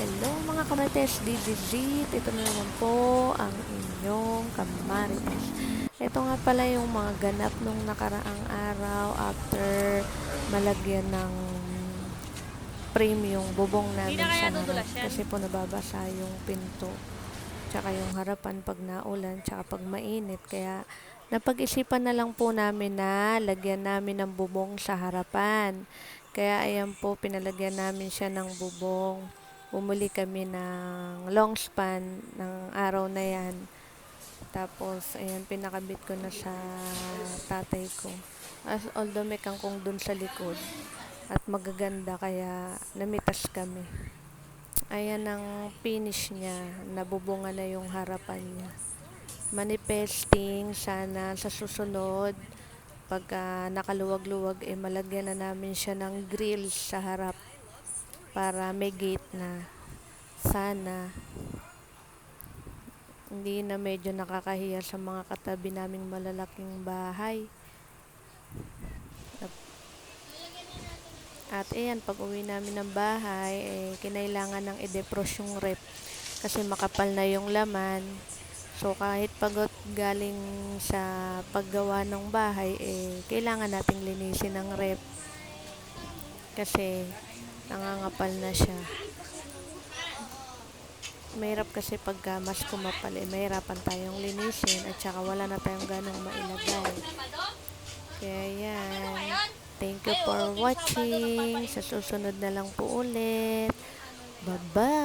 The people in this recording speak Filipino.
Hello mga kamarites, Digit. Ito na naman po ang inyong kamarites. Ito nga pala yung mga ganap nung nakaraang araw after malagyan ng frame yung bubong namin sa harap. Kasi po nababasa yung pinto. Tsaka yung harapan pag naulan, tsaka pag mainit. Kaya napag-isipan na lang po namin na lagyan namin ng bubong sa harapan. Kaya ayan po, pinalagyan namin siya ng bubong. Bumuli kami ng long span ng araw na yan. Tapos, ayan, pinakabit ko na sa tatay ko. Although may kangkong dun sa likod at magaganda, kaya namitas kami. Ayan ang finish niya, nabubunga na yung harapan niya. Manifesting sana sa susunod, pagka nakaluwag-luwag, malagyan na namin siya ng grills sa harap para may gate na. Sana hindi na medyo nakakahiya sa mga katabi naming malalaking bahay. At ayan, pag uwi namin ng bahay, kinailangan ng i-defrost yung rep kasi makapal na yung laman. So kahit pagod galing sa paggawa ng bahay, kailangan nating linisin ng rep kasi nangangapal na siya. Mahirap kasi pagka mas kumapal, mahirapan tayong linisin at saka wala na tayong ganong mailagay. Kaya yan. Thank you for watching. Sa susunod na lang po ulit. Bye-bye!